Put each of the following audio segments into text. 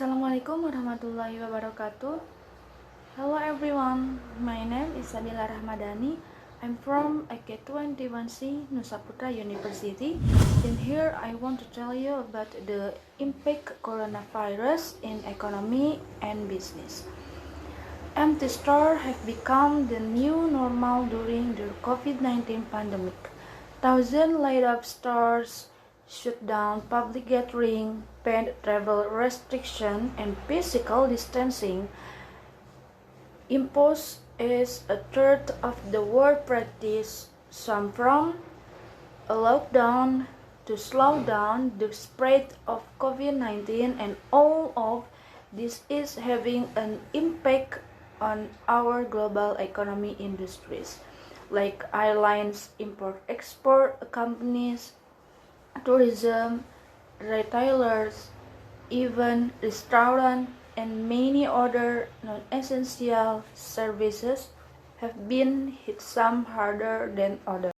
Assalamualaikum warahmatullahi wabarakatuh. Hello everyone, my name is Sabila Rahmadani. I'm from AK21C Nusa Putra University, and here I want to tell you about the impact coronavirus in economy and business. Empty stores have become the new normal during the COVID-19 pandemic. Thousands laid off stores, shut down public gathering, banned travel restriction, and physical distancing imposed as a third of the world practice, some from a lockdown to slow down the spread of COVID-19, and all of this is having an impact on our global economy industries like airlines, import-export companies, tourism, retailers, even restaurants, and many other non-essential services have been hit some harder than others.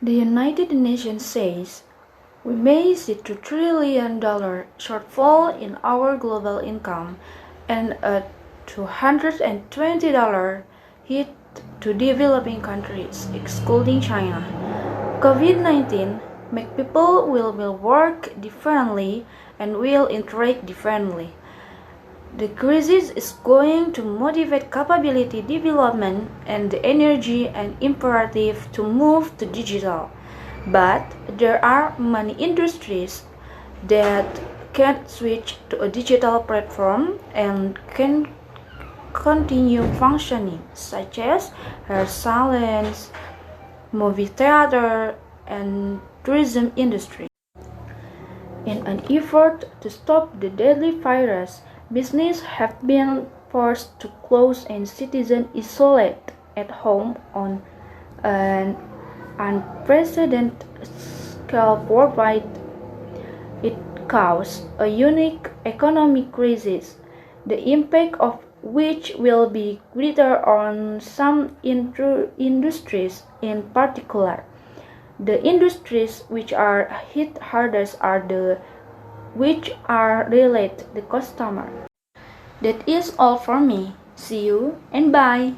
The United Nations says we may see $2 trillion shortfall in our global income and a $220 hit to developing countries, excluding China. COVID-19 make people will work differently and will interact differently. The crisis is going to motivate capability development and the energy and imperative to move to digital. But there are many industries that can't switch to a digital platform and can continue functioning, such as hair salons, movie theater, and tourism industry. In an effort to stop the deadly virus, businesses have been forced to close and citizens isolate at home on an unprecedented scale worldwide. It caused a unique economic crisis, the impact of which will be greater on some industries in particular. The industries which are hit hardest are the which are related to the customer. That is all for me. See you and bye.